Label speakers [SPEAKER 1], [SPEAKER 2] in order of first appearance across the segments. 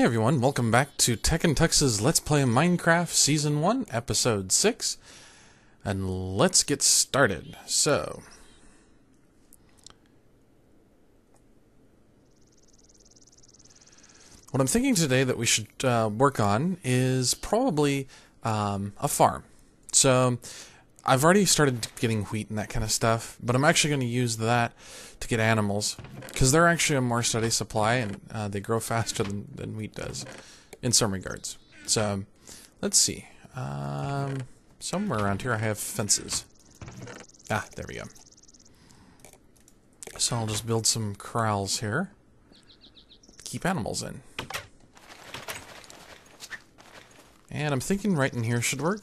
[SPEAKER 1] Hey everyone, welcome back to TechnTux's Let's Play Minecraft Season 1, Episode 6. And let's get started. So, what I'm thinking today that we should work on is probably a farm. So, I've already started getting wheat and that kind of stuff, but I'm actually going to use that to get animals, because they're actually a more steady supply, and they grow faster than wheat does, in some regards. So, let's see. Somewhere around here I have fences. Ah, there we go. So I'll just build some corrals here to keep animals in. And I'm thinking right in here should work.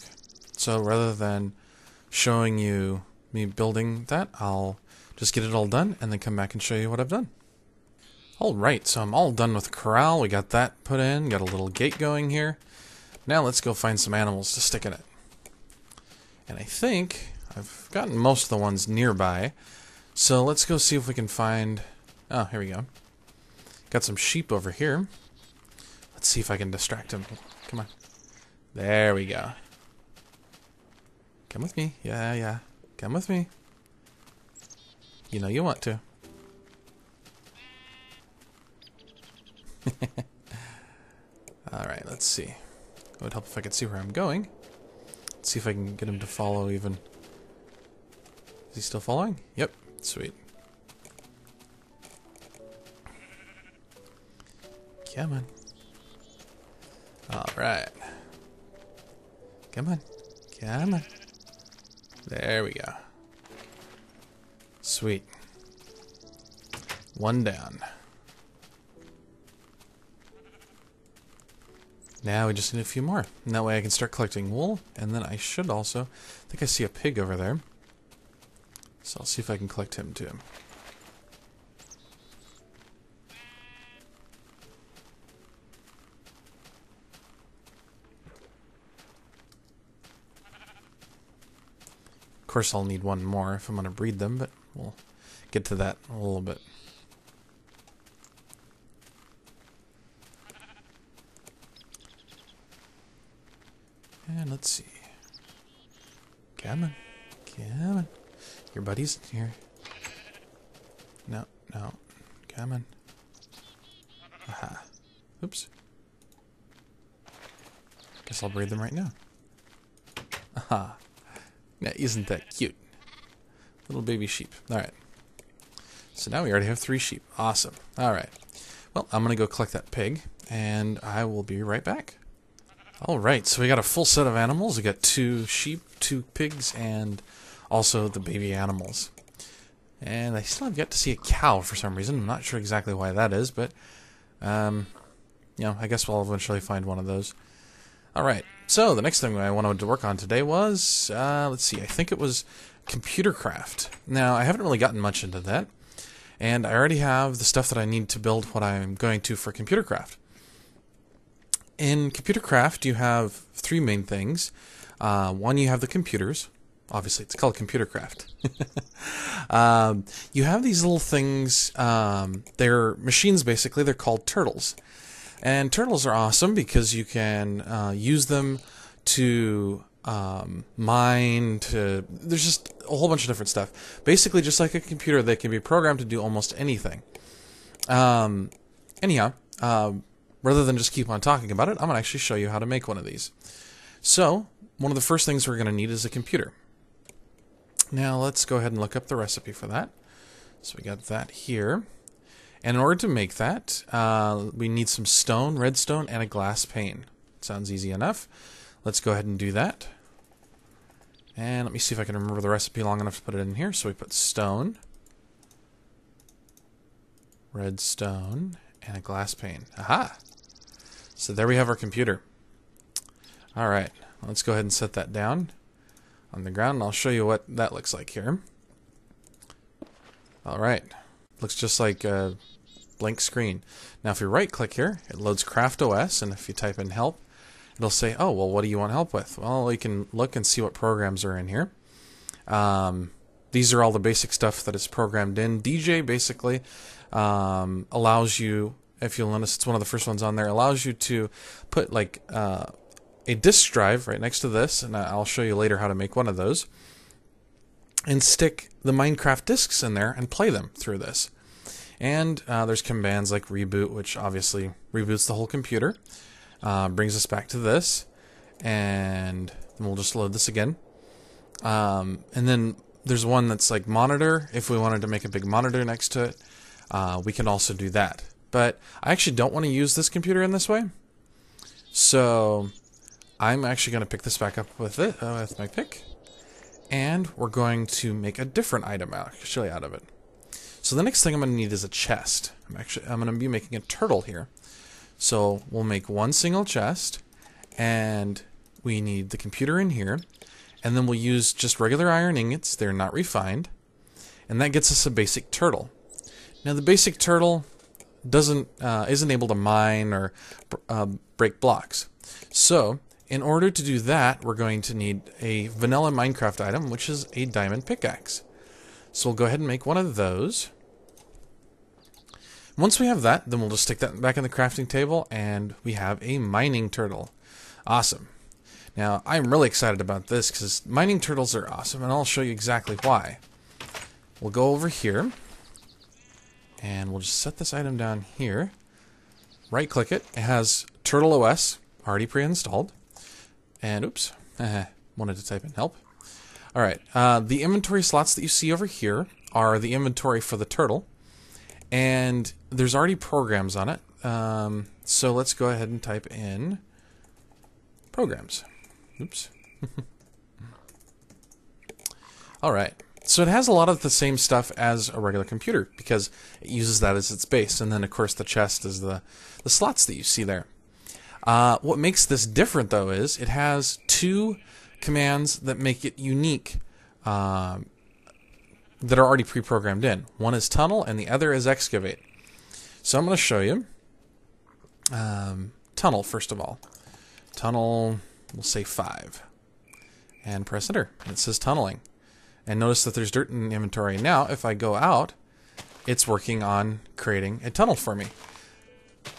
[SPEAKER 1] So rather than showing you me building that, I'll just get it all done and then come back and show you what I've done. Alright, so I'm all done with the corral. We got that put in, got a little gate going here. Now let's go find some animals to stick in it. And I think I've gotten most of the ones nearby. So let's go see if we can find... Oh, here we go. Got some sheep over here. Let's see if I can distract them. Come on. There we go. Come with me. Yeah. Come with me. You know you want to. Alright, let's see. It would help if I could see where I'm going. Let's see if I can get him to follow even. Is he still following? Yep. Sweet. Come on. Alright. Come on. Come on. There we go. Sweet. One down. Now we just need a few more. And that way I can start collecting wool. And then I should also... I think I see a pig over there. So I'll see if I can collect him too. Of course I'll need one more if I'm going to breed them, but we'll get to that in a little bit. And let's see. Come on. Come on. Your buddy's here. No. Come on. Aha. Oops. Guess I'll breed them right now. Aha. Now, isn't that cute? Little baby sheep. Alright. So now we already have 3 sheep. Awesome. Alright. Well, I'm going to go collect that pig, and I will be right back. Alright, so we got a full set of animals. We got 2 sheep, 2 pigs, and also the baby animals. And I still have yet to see a cow for some reason. I'm not sure exactly why that is, but, I guess we'll eventually find one of those. Alright, so the next thing I wanted to work on today was, let's see, I think it was computer craft. Now, I haven't really gotten much into that, and I already have the stuff that I need to build what I'm going to for computer craft. In computer craft, you have 3 main things. One, you have the computers. Obviously, it's called computer craft. You have these little things, they're machines basically, they're called turtles. And turtles are awesome because you can use them to mine, there's just a whole bunch of different stuff. Basically, just like a computer, they can be programmed to do almost anything. Anyhow, rather than just keep on talking about it, I'm going to actually show you how to make one of these. So, one of the first things we're going to need is a computer. Now, let's go ahead and look up the recipe for that. So we got that here. And in order to make that, we need some stone, redstone, and a glass pane. Sounds easy enough. Let's go ahead and do that. And let me see if I can remember the recipe long enough to put it in here. So we put stone, redstone, and a glass pane. Aha! So there we have our computer. Alright, let's go ahead and set that down on the ground, and I'll show you what that looks like here. Alright, looks just like a blank screen. Now if you right click here, it loads Craft OS, and if you type in help, it'll say, oh, well, what do you want help with? Well, you can look and see what programs are in here. These are all the basic stuff that is programmed in. DJ basically allows you if you'll notice, it's one of the first ones on there. It allows you to put like a disk drive right next to this, and I'll show you later how to make one of those, and stick the Minecraft discs in there and play them through this. And there's commands like reboot, which obviously reboots the whole computer. Brings us back to this, and we'll just load this again. And then there's one that's like monitor. If we wanted to make a big monitor next to it, we can also do that. But I actually don't want to use this computer in this way, so I'm actually going to pick this back up with with my pick, and we're going to make a different item actually out of it. So the next thing I'm going to need is a chest. I'm going to be making a turtle here. So we'll make one single chest, and we need the computer in here, and then we'll use just regular iron ingots. They're not refined, and that gets us a basic turtle. Now the basic turtle isn't able to mine or break blocks. So in order to do that, we're going to need a vanilla Minecraft item, which is a diamond pickaxe. So we'll go ahead and make one of those. Once we have that, then we'll just stick that back in the crafting table, and we have a mining turtle. Awesome. Now, I'm really excited about this because mining turtles are awesome, and I'll show you exactly why. We'll go over here, and we'll just set this item down here. Right-click it. It has Turtle OS already pre-installed. And, oops, wanted to type in help. Alright, the inventory slots that you see over here are the inventory for the turtle. And there's already programs on it. So let's go ahead and type in programs. Oops. Alright, so it has a lot of the same stuff as a regular computer because it uses that as its base. And then, of course, the chest is the slots that you see there. What makes this different, though, is it has two commands that make it unique that are already pre-programmed in. One is tunnel and the other is excavate. So I'm going to show you tunnel first of all. Tunnel, we'll say 5. And press enter. And it says tunneling. And notice that there's dirt in the inventory. Now, if I go out, it's working on creating a tunnel for me.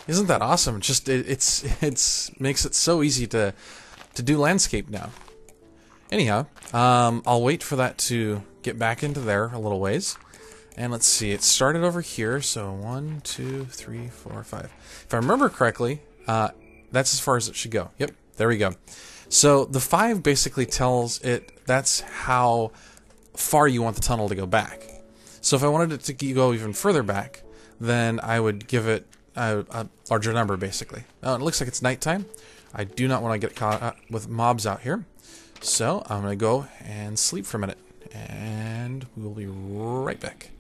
[SPEAKER 1] Isn't that awesome? Just it's makes it so easy to do landscape now. Anyhow, I'll wait for that to get back into there a little ways. And let's see, it started over here, so 1, 2, 3, 4, 5. If I remember correctly, that's as far as it should go. Yep, there we go. So the 5 basically tells it that's how far you want the tunnel to go back. So if I wanted it to go even further back, then I would give it a larger number, basically. Now, it looks like it's nighttime. I do not want to get caught with mobs out here. So I'm going to go and sleep for a minute. And we will be right back.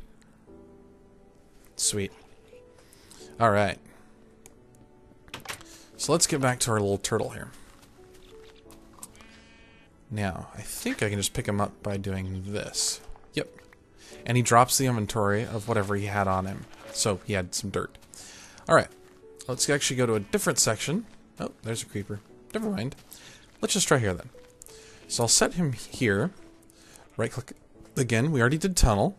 [SPEAKER 1] Sweet. Alright. So let's get back to our little turtle here. Now, I think I can just pick him up by doing this. Yep. And he drops the inventory of whatever he had on him. So he had some dirt. Alright. Let's actually go to a different section. Oh, there's a creeper. Never mind. Let's just try here then. So I'll set him here. Right click again. We already did tunnel.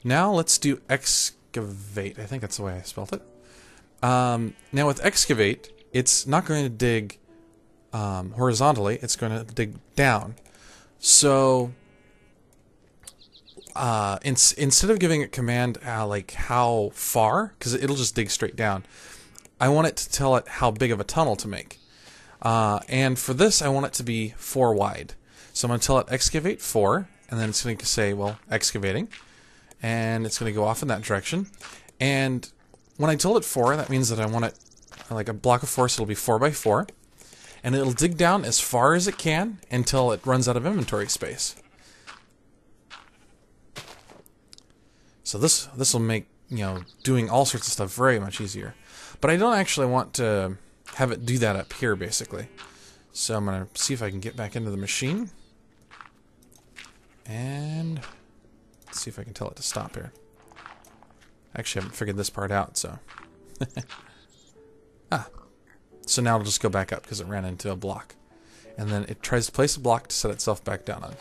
[SPEAKER 1] Now let's do excavate. I think that's the way I spelled it. Now with excavate, it's not going to dig horizontally. It's going to dig down. So instead of giving it command like how far, because it'll just dig straight down, I want it to tell it how big of a tunnel to make. And for this, I want it to be 4 wide. So I'm going to tell it excavate 4, and then it's going to say, well, excavating. And it's going to go off in that direction. And when I tell it 4, that means that I want it like a block of 4, so it'll be 4 by 4. And it'll dig down as far as it can until it runs out of inventory space. So this will make, doing all sorts of stuff very much easier. But I don't actually want to have it do that up here, basically. So I'm going to see if I can get back into the machine. And let's see if I can tell it to stop here. Actually, I haven't figured this part out, so... So now it'll just go back up because it ran into a block. And then it tries to place a block to set itself back down on.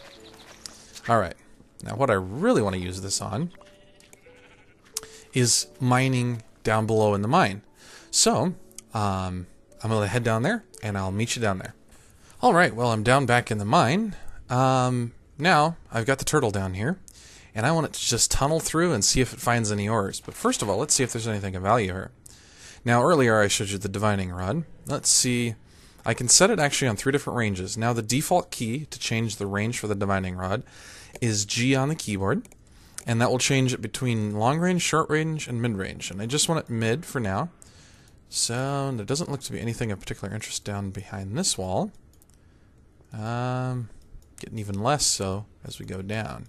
[SPEAKER 1] Alright. Now what I really want to use this on is mining down below in the mine. So, I'm going to head down there, and I'll meet you down there. Alright, well, I'm down back in the mine. Now, I've got the turtle down here, and I want it to just tunnel through and see if it finds any ores. But first of all, let's see if there's anything of value here. Now, earlier I showed you the divining rod. Let's see. I can set it actually on 3 different ranges. Now, the default key to change the range for the divining rod is G on the keyboard, and that will change it between long range, short range, and mid range. And I just want it mid for now. So, there doesn't look to be anything of particular interest down behind this wall. Getting even less so as we go down.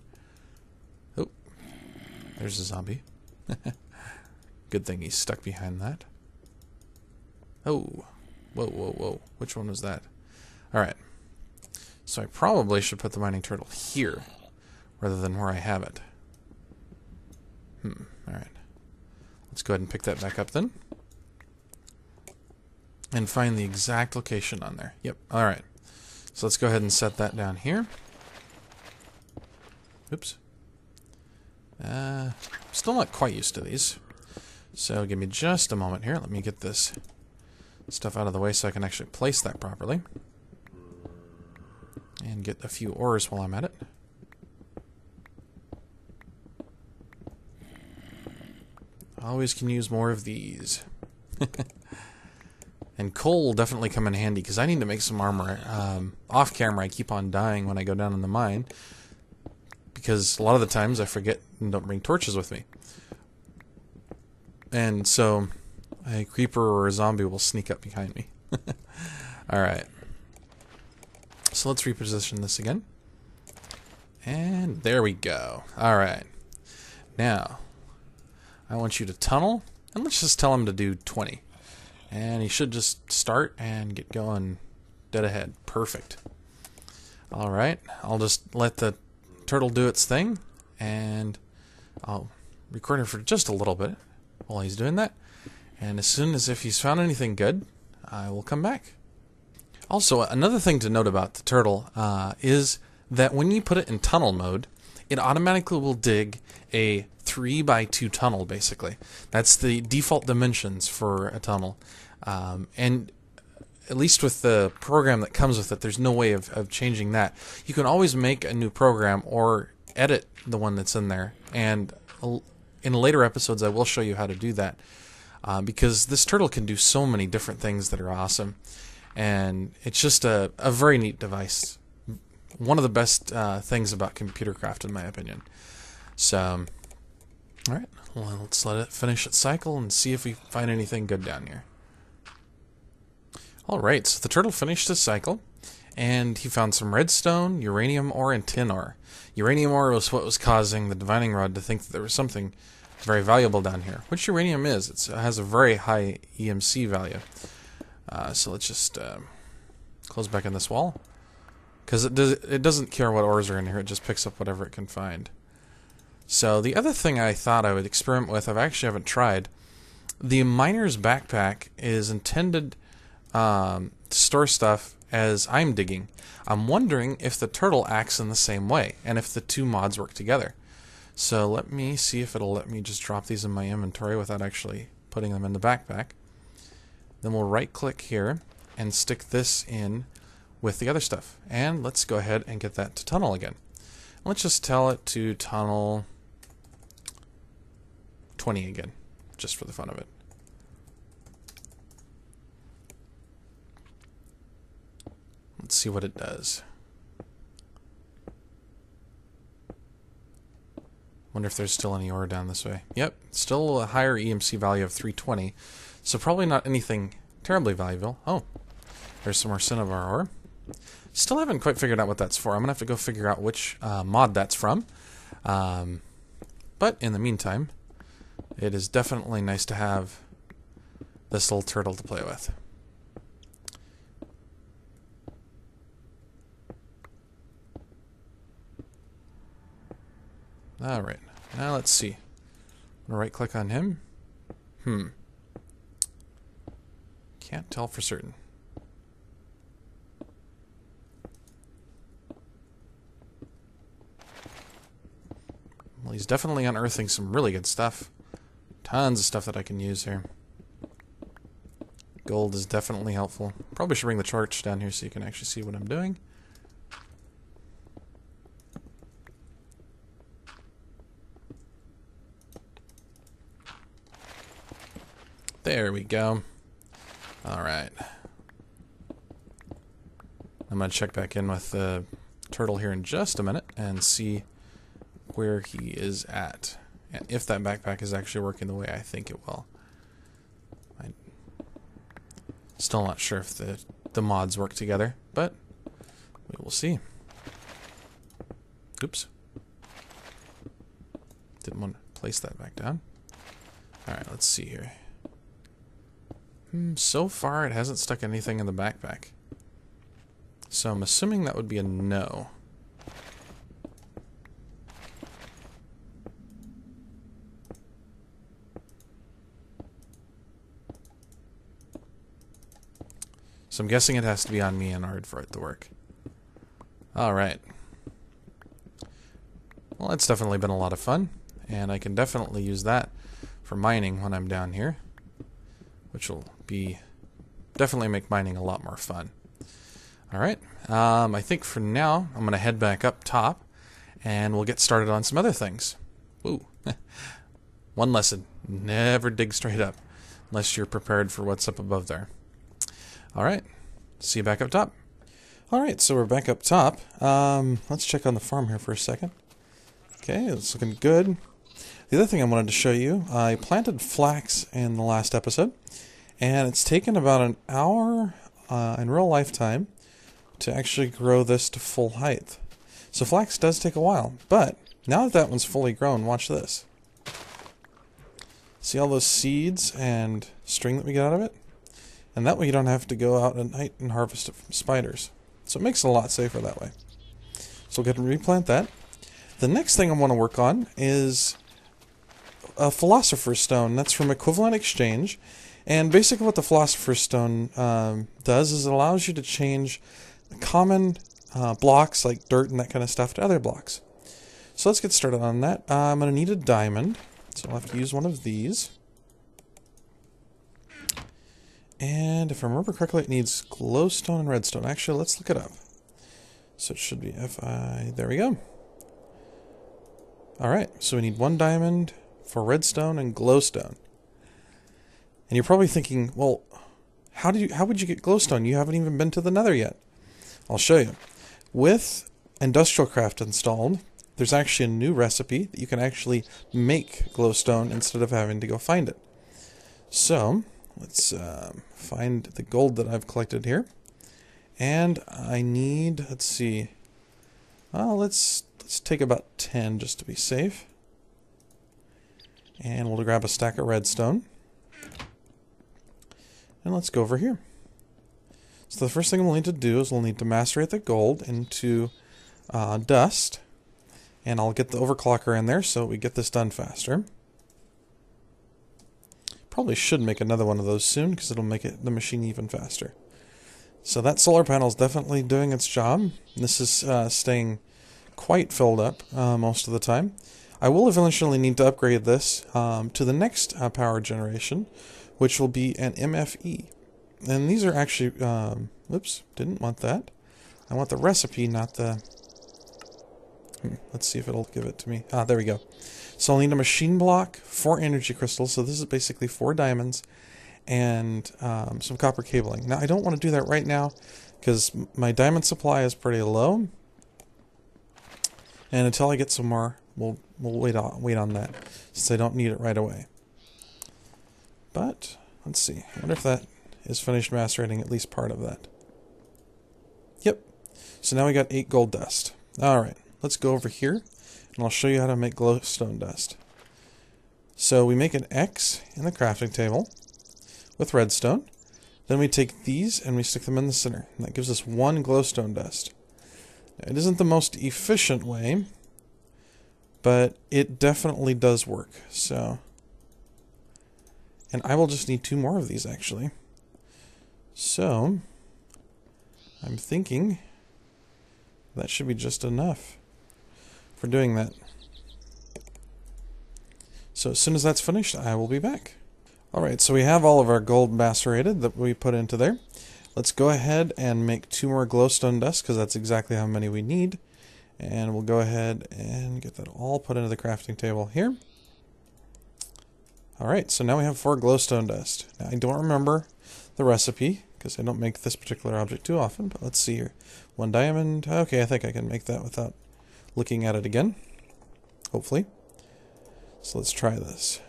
[SPEAKER 1] Oh, there's a zombie. Good thing he's stuck behind that. Oh, whoa, whoa, whoa. Which one was that? Alright. So I probably should put the mining turtle here, rather than where I have it. Alright. Let's go ahead and pick that back up then. And find the exact location on there. Yep, alright. So let's go ahead and set that down here. Oops. Still not quite used to these. So give me just a moment here. Let me get this stuff out of the way so I can actually place that properly. And get a few ores while I'm at it. Always can use more of these. And coal will definitely come in handy, because I need to make some armor. Off camera, I keep on dying when I go down in the mine, because a lot of the times I forget and don't bring torches with me. And so, a creeper or a zombie will sneak up behind me. Alright. So let's reposition this again. And there we go. Alright. Now, I want you to tunnel, and let's just tell him to do 20. And he should just start and get going dead ahead. Perfect. Alright, I'll just let the turtle do its thing, and I'll record it for just a little bit while he's doing that. And as soon as if he's found anything good, I will come back. Also, another thing to note about the turtle is that when you put it in tunnel mode, it automatically will dig a 3x2 tunnel, basically. That's the default dimensions for a tunnel. And at least with the program that comes with it, there's no way of changing that. You can always make a new program or edit the one that's in there. And in later episodes, I will show you how to do that. Because this turtle can do so many different things that are awesome. And it's just a very neat device. One of the best things about computer craft, in my opinion. So, alright, well, let's let it finish its cycle and see if we find anything good down here. Alright, so the turtle finished his cycle, and he found some redstone, uranium ore, and tin ore. Uranium ore was what was causing the divining rod to think that there was something very valuable down here, which uranium is. It has a very high EMC value. So let's just close back in this wall. Because it doesn't care what ores are in here, it just picks up whatever it can find. So the other thing I thought I would experiment with, I actually haven't tried. The miner's backpack is intended to store stuff as I'm digging. I'm wondering if the turtle acts in the same way, and if the two mods work together. So let me see if it'll let me just drop these in my inventory without actually putting them in the backpack. Then we'll right click here and stick this in with the other stuff. And let's go ahead and get that to tunnel again. Let's just tell it to tunnel 20 again, just for the fun of it. Let's see what it does. Wonder if there's still any ore down this way. Yep, still a higher EMC value of 320, so probably not anything terribly valuable. Oh, there's some more cinnabar ore. Still haven't quite figured out what that's for. I'm going to have to go figure out which mod that's from. But in the meantime, it is definitely nice to have this little turtle to play with. Alright, now let's see. I'm going to right click on him. Can't tell for certain. Well, he's definitely unearthing some really good stuff. Tons of stuff that I can use here. Gold is definitely helpful. Probably should bring the torch down here so you can actually see what I'm doing. There we go. Alright. I'm going to check back in with the turtle here in just a minute and see where he is at. And if that backpack is actually working the way I think it will. I'm still not sure if the mods work together, but we will see. Oops. Didn't want to place that back down. Alright, let's see here. So far it hasn't stuck anything in the backpack. So I'm assuming that would be a no. So I'm guessing it has to be on me in order for it to work. Alright. Well, it's definitely been a lot of fun, and I can definitely use that for mining when I'm down here, which will be definitely make mining a lot more fun. Alright, I think for now I'm going to head back up top, and we'll get started on some other things. Ooh. One lesson, never dig straight up, unless you're prepared for what's up above there. Alright, see you back up top. Alright, so we're back up top. Let's check on the farm here for a second. Okay, it's looking good. The other thing I wanted to show you, I planted flax in the last episode, and it's taken about an hour in real lifetime to actually grow this to full height. So flax does take a while, but now that that one's fully grown, watch this. See all those seeds and string that we get out of it? And that way you don't have to go out at night and harvest it from spiders. So it makes it a lot safer that way. So we'll get to replant that. The next thing I want to work on is a philosopher's stone. That's from Equivalent Exchange. And basically what the philosopher's stone does is it allows you to change common blocks like dirt and that kind of stuff to other blocks. So let's get started on that. I'm going to need a diamond. So I'll have to use one of these. And if I remember correctly, it needs glowstone and redstone. Actually, let's look it up. So it should be Fi. There we go. Alright, so we need one diamond for redstone and glowstone. And you're probably thinking, well, how would you get glowstone? You haven't even been to the Nether yet. I'll show you. With Industrial Craft installed, there's actually a new recipe that you can actually make glowstone instead of having to go find it. So let's find the gold that I've collected here. And I need, let's see, let's take about 10 just to be safe. And we'll grab a stack of redstone. And let's go over here. So the first thing we'll need to do is we'll need to macerate the gold into dust. And I'll get the overclocker in there so we get this done faster. Probably should make another one of those soon because it'll make the machine even faster. So that solar panel is definitely doing its job. This is staying quite filled up most of the time. I will eventually need to upgrade this to the next power generation, which will be an MFE. And these are actually, whoops, didn't want that. I want the recipe, not the... let's see if it'll give it to me. Ah, there we go. So I'll need a machine block, 4 energy crystals, so this is basically 4 diamonds, and some copper cabling. Now, I don't want to do that right now, because my diamond supply is pretty low. And until I get some more, we'll wait on that, since I don't need it right away. But, let's see. I wonder if that is finished macerating at least part of that. Yep. So now we got 8 gold dust. Alright, let's go over here, and I'll show you how to make glowstone dust. So we make an X in the crafting table with redstone. Then we take these and we stick them in the center. And that gives us 1 glowstone dust. Now, it isn't the most efficient way, but it definitely does work. So, and I will just need 2 more of these actually. So, I'm thinking that should be just enough for doing that. So as soon as that's finished, I will be back. Alright, so we have all of our gold macerated that we put into there. Let's go ahead and make 2 more glowstone dust, because that's exactly how many we need. And we'll go ahead and get that all put into the crafting table here. Alright, so now we have 4 glowstone dust. Now I don't remember the recipe, because I don't make this particular object too often, but let's see here. 1 diamond. Okay, I think I can make that without looking at it again. Hopefully. So let's try this.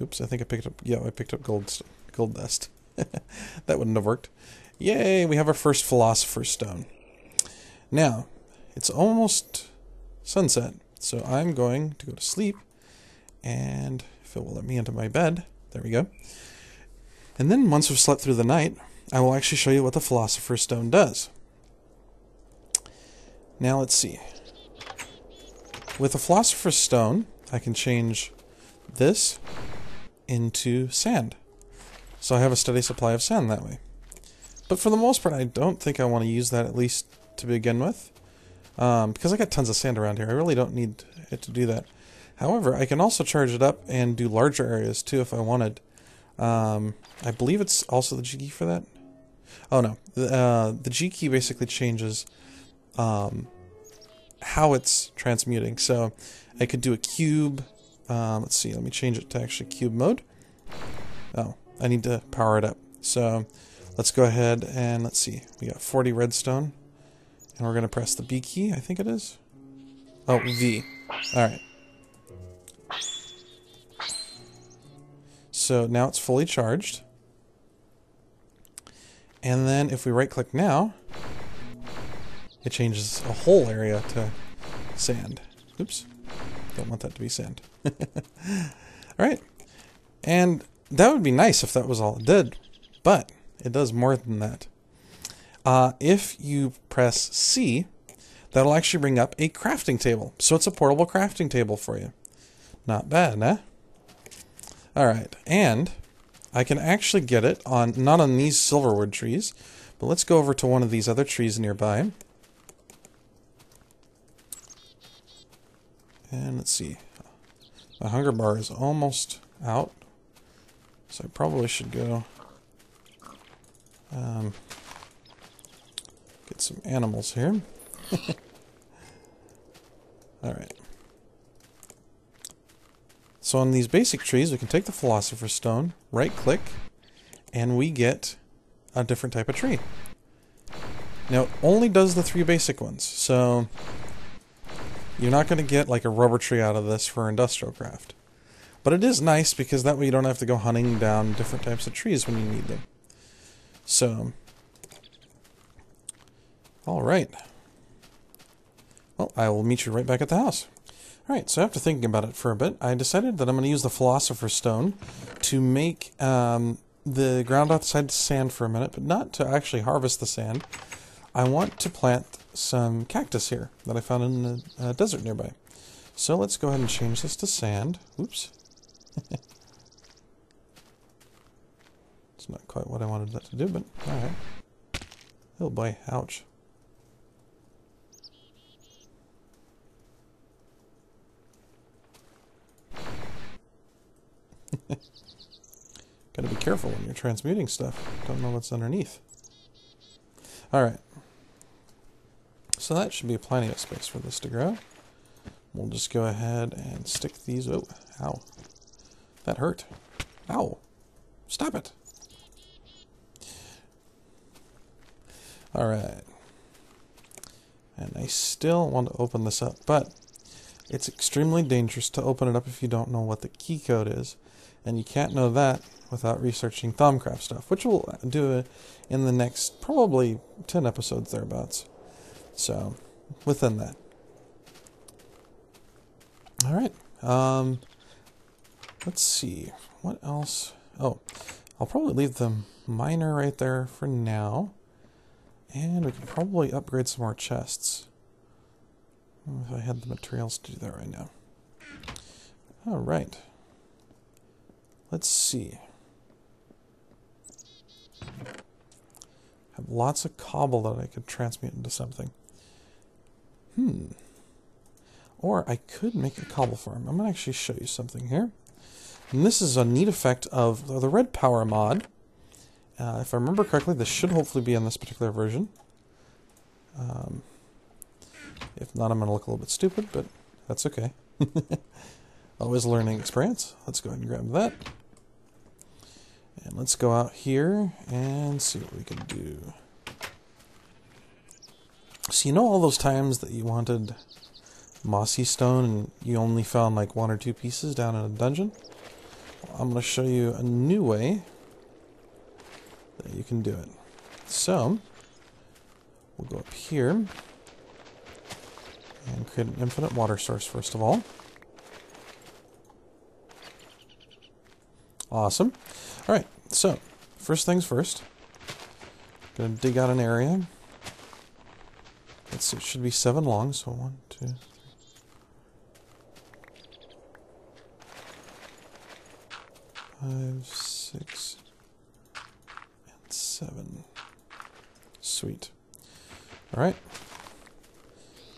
[SPEAKER 1] Oops, I think I picked up... Yeah, I picked up gold dust. That wouldn't have worked. Yay, we have our first philosopher's stone. Now, it's almost sunset, so I'm going to go to sleep, and if it will let me into my bed, there we go. And then once we've slept through the night, I will actually show you what the philosopher's stone does. Now let's see. With the philosopher's stone, I can change this into sand. So I have a steady supply of sand that way. But for the most part, I don't think I want to use that, at least to begin with. Because I got tons of sand around here. I really don't need it to do that. However, I can also charge it up and do larger areas too if I wanted. I believe it's also the G key for that. Oh no. The G key basically changes how it's transmuting. So I could do a cube. Let's see, let me change it to actually cube mode. Oh, I need to power it up. So let's go ahead and let's see. We got 40 redstone. And we're going to press the B key, I think it is. Oh, V. Alright. So now it's fully charged. And then if we right click now, it changes a whole area to sand. Oops. Don't want that to be sand. Alright. And that would be nice if that was all it did. But it does more than that. If you press C, that'll actually bring up a crafting table. So it's a portable crafting table for you. Not bad, eh? Alright, and I can actually get it on, not on these silverwood trees, but let's go over to one of these other trees nearby. And let's see. My hunger bar is almost out. So I probably should go get some animals here. Alright. So on these basic trees, we can take the philosopher's stone, right click, and we get a different type of tree. Now, it only does the 3 basic ones, so you're not going to get like a rubber tree out of this for industrial craft. But it is nice because that way you don't have to go hunting down different types of trees when you need them. So, alright. Well, I will meet you right back at the house. Alright, so after thinking about it for a bit, I decided that I'm going to use the philosopher's stone to make the ground outside sand for a minute, but not to actually harvest the sand. I want to plant some cactus here that I found in the desert nearby. So let's go ahead and change this to sand. Oops. It's not quite what I wanted that to do, but alright. Oh boy, ouch. Gotta be careful when you're transmuting stuff. Don't know what's underneath. Alright. So that should be plenty of space for this to grow. We'll just go ahead and stick these... Oh, ow. That hurt. Ow. Stop it. Alright. And I still want to open this up, but it's extremely dangerous to open it up if you don't know what the key code is. And you can't know that without researching Thaumcraft stuff, which we'll do in the next probably 10 episodes thereabouts. So, within that. Alright. Let's see. What else? Oh, I'll probably leave the miner right there for now. And we can probably upgrade some more chests. If I had the materials to do that right now. Alright. Let's see. I have lots of cobble that I could transmute into something. Or I could make a cobble farm. I'm going to actually show you something here. And this is a neat effect of the red power mod. If I remember correctly, this should hopefully be on this particular version. If not, I'm going to look a little bit stupid, but that's okay. Always a learning experience. Let's go ahead and grab that. And let's go out here and see what we can do. So you know all those times that you wanted mossy stone and you only found like 1 or 2 pieces down in a dungeon? Well, I'm going to show you a new way that you can do it. So, we'll go up here and create an infinite water source first of all. Awesome. Alright, so, first things first. I'm going to dig out an area. Let's see, it should be 7 long, so 1, 2, 3. 5, 6, and 7. Sweet. Alright.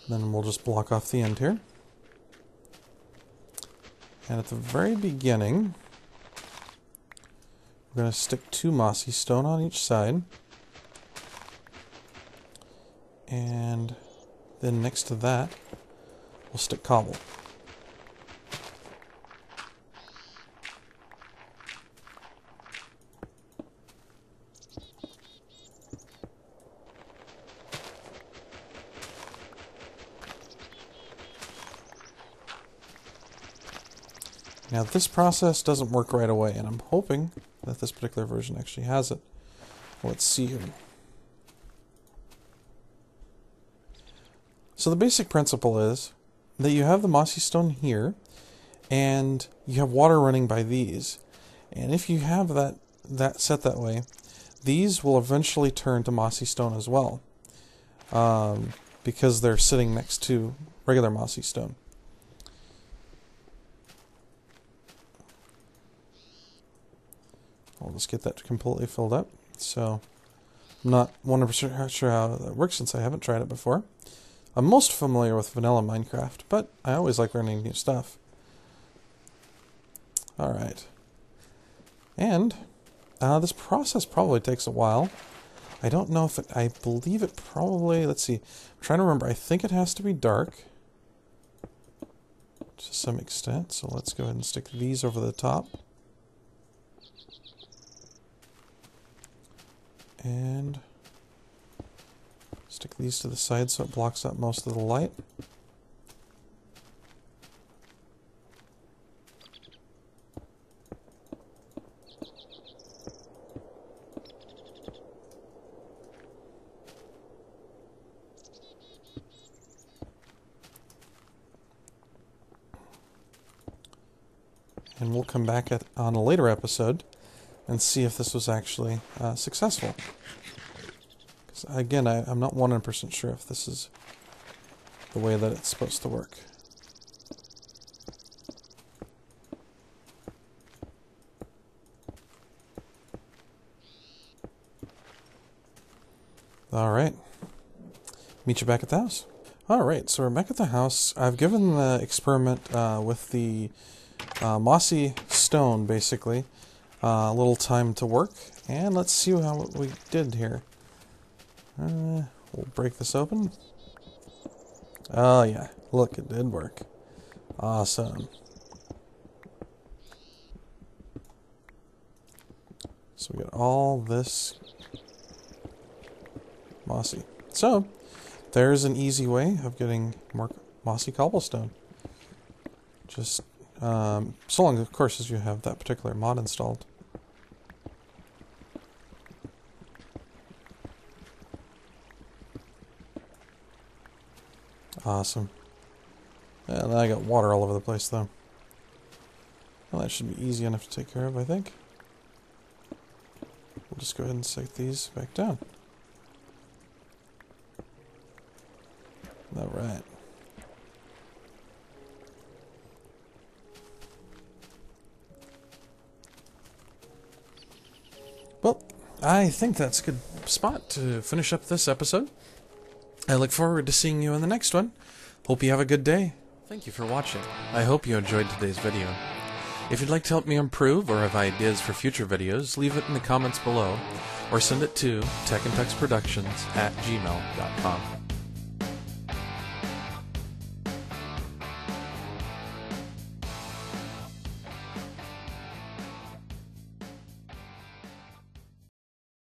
[SPEAKER 1] Then we'll just block off the end here. And at the very beginning, we're going to stick 2 mossy stone on each side. And then next to that, we'll stick cobble. Now this process doesn't work right away, and I'm hoping that this particular version actually has it. Let's see here. So the basic principle is that you have the mossy stone here, and you have water running by these. And if you have that set that way, these will eventually turn to mossy stone as well, because they're sitting next to regular mossy stone. I'll just get that completely filled up. So I'm not 100% sure how that works since I haven't tried it before. I'm most familiar with vanilla Minecraft, but I always like learning new stuff. Alright. And this process probably takes a while. I don't know if it, I believe it probably, let's see, I'm trying to remember, I think it has to be dark to some extent, so let's go ahead and stick these over the top. And stick these to the side so it blocks out most of the light. And we'll come back on a later episode and see if this was actually successful. Because again, I'm not 100% sure if this is the way that it's supposed to work. Alright. Meet you back at the house. Alright, so we're back at the house. I've given the experiment with the mossy stone, basically, a little time to work, and let's see how we did here. We'll break this open. Oh yeah, look, it did work. Awesome. So we got all this mossy. So there's an easy way of getting more mossy cobblestone. Just so long, of course, as you have that particular mod installed. Awesome. And I got water all over the place, though. Well, that should be easy enough to take care of, I think. We'll just go ahead and stick these back down. Alright. Well, I think that's a good spot to finish up this episode. I look forward to seeing you in the next one. Hope you have a good day. Thank you for watching. I hope you enjoyed today's video. If you'd like to help me improve or have ideas for future videos, leave it in the comments below or send it to techntuxproductions@gmail.com.